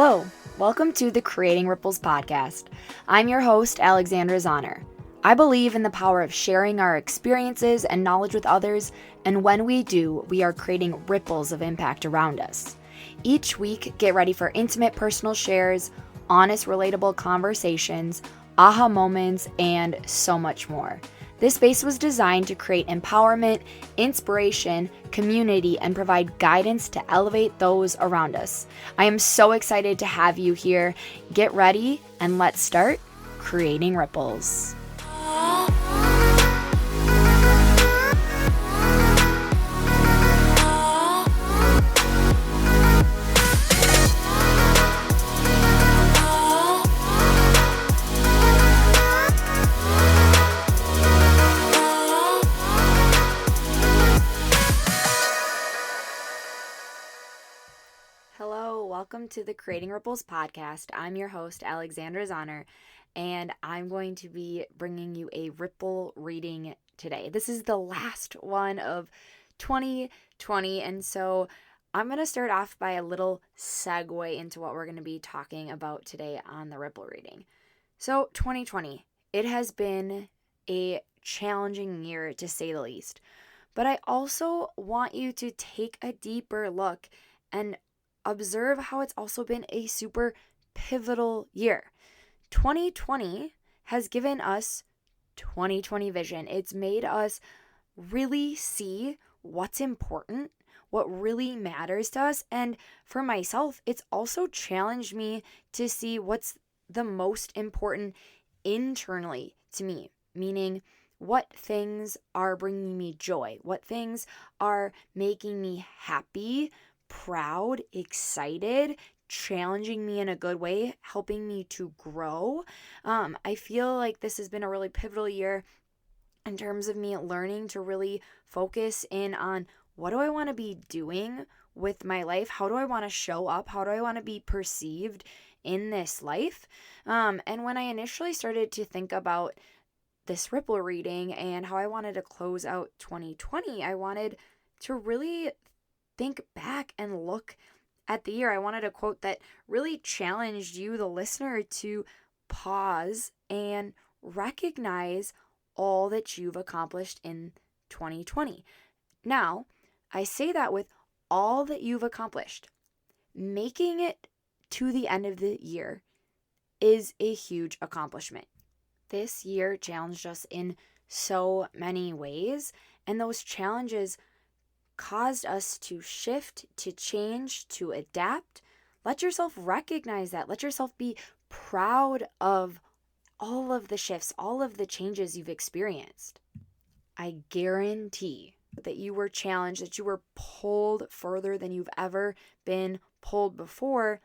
Hello, welcome to the Creating Ripples podcast. I'm your host, Alexandra Zauner. I believe in the power of sharing our experiences and knowledge with others, and when we do, we are creating ripples of impact around us. Each week, get ready for intimate personal shares, honest, relatable conversations, aha moments, and so much more. This space was designed to create empowerment, inspiration, community, and provide guidance to elevate those around us. I am so excited to have you here. Get ready and let's start creating ripples. Hello, welcome to the Creating Ripples podcast. I'm your host, Alexandra Zauner, and I'm going to be bringing you a ripple reading today. This is the last one of 2020, and so I'm going to start off by a little segue into what we're going to be talking about today on the ripple reading. So 2020, it has been a challenging year to say the least, but I also want you to take a deeper look and observe how it's also been a super pivotal year. 2020 has given us 2020 vision. It's made us really see what's important, what really matters to us. And for myself, it's also challenged me to see what's the most important internally to me, meaning what things are bringing me joy, what things are making me happy, proud, excited, challenging me in a good way, helping me to grow. I feel like this has been a really pivotal year in terms of me learning to really focus in on what do I want to be doing with my life? How do I want to show up? How do I want to be perceived in this life? And when I initially started to think about this ripple reading and how I wanted to close out 2020, I wanted to really think back and look at the year. I wanted a quote that really challenged you, the listener, to pause and recognize all that you've accomplished in 2020. Now, I say that with all that you've accomplished. Making it to the end of the year is a huge accomplishment. This year challenged us in so many ways, and those challenges caused us to shift, to change, to adapt. Let yourself recognize that. Let yourself be proud of all of the shifts, all of the changes you've experienced. I guarantee that you were challenged, that you were pulled further than you've ever been pulled before.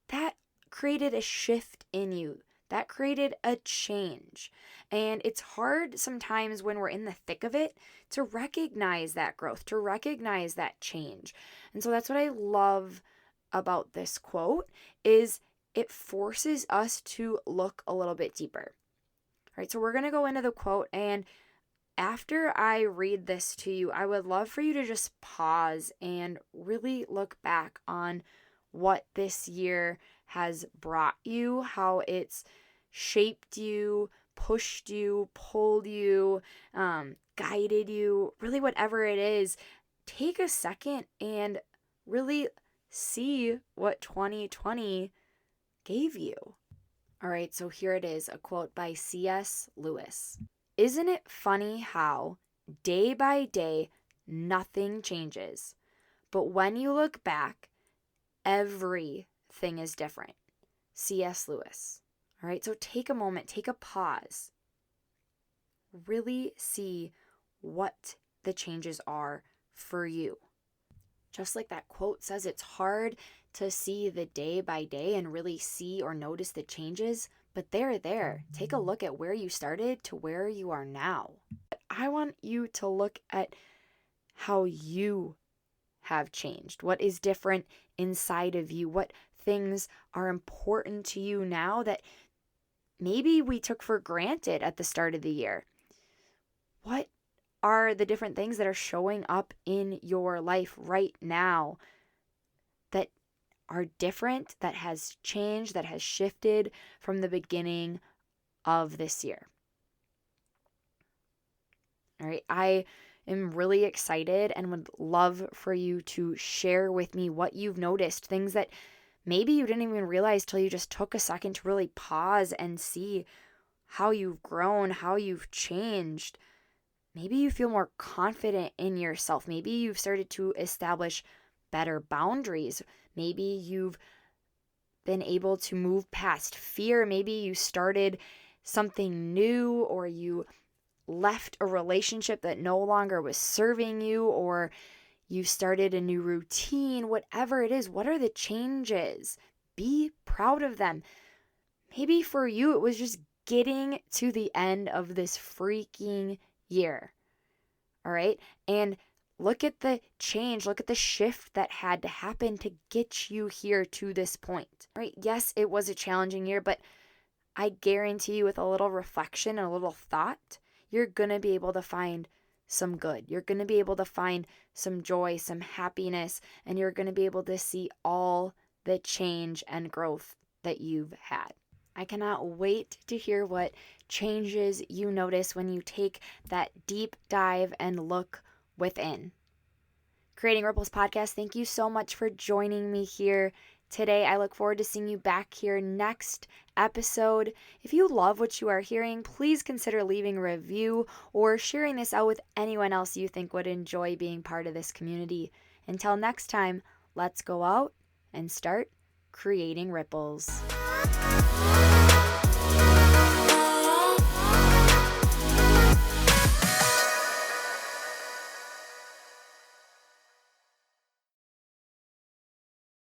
That created a shift in you. That created a change. And it's hard sometimes when we're in the thick of it to recognize that growth, to recognize that change. And so that's what I love about this quote is it forces us to look a little bit deeper. All right, so we're going to go into the quote, and after I read this to you, I would love for you to just pause and really look back on what this year has brought you, how it's shaped you, pushed you, pulled you, guided you, really whatever it is. Take a second and really see what 2020 gave you. All right, so here it is, a quote by C.S. Lewis. Isn't it funny how day by day nothing changes, but when you look back, everything is different. C.S. Lewis. All right, so take a moment, take a pause. Really see what the changes are for you. Just like that quote says, it's hard to see the day by day and really see or notice the changes, but they're there. Take a look at where you started to where you are now. I want you to look at how you have changed, what is different inside of you, what things are important to you now that maybe we took for granted at the start of the year. What are the different things that are showing up in your life right now that are different, that has changed, that has shifted from the beginning of this year. All right, I am really excited and would love for you to share with me what you've noticed, things that maybe you didn't even realize till you just took a second to really pause and see how you've grown, how you've changed. Maybe you feel more confident in yourself. Maybe you've started to establish better boundaries. Maybe you've been able to move past fear. Maybe you started something new, or you left a relationship that no longer was serving you, or you started a new routine. Whatever it is, what are the changes? Be proud of them. Maybe for you, it was just getting to the end of this freaking year. All right. And look at the change, look at the shift that had to happen to get you here to this point. Right? Yes, it was a challenging year, but I guarantee you, with a little reflection and a little thought, you're going to be able to find some good. You're going to be able to find some joy, some happiness, and you're going to be able to see all the change and growth that you've had. I cannot wait to hear what changes you notice when you take that deep dive and look within. Creating Ripples Podcast, thank you so much for joining me here today. I look forward to seeing you back here next episode. If you love what you are hearing, please consider leaving a review or sharing this out with anyone else you think would enjoy being part of this community. Until next time, let's go out and start creating ripples.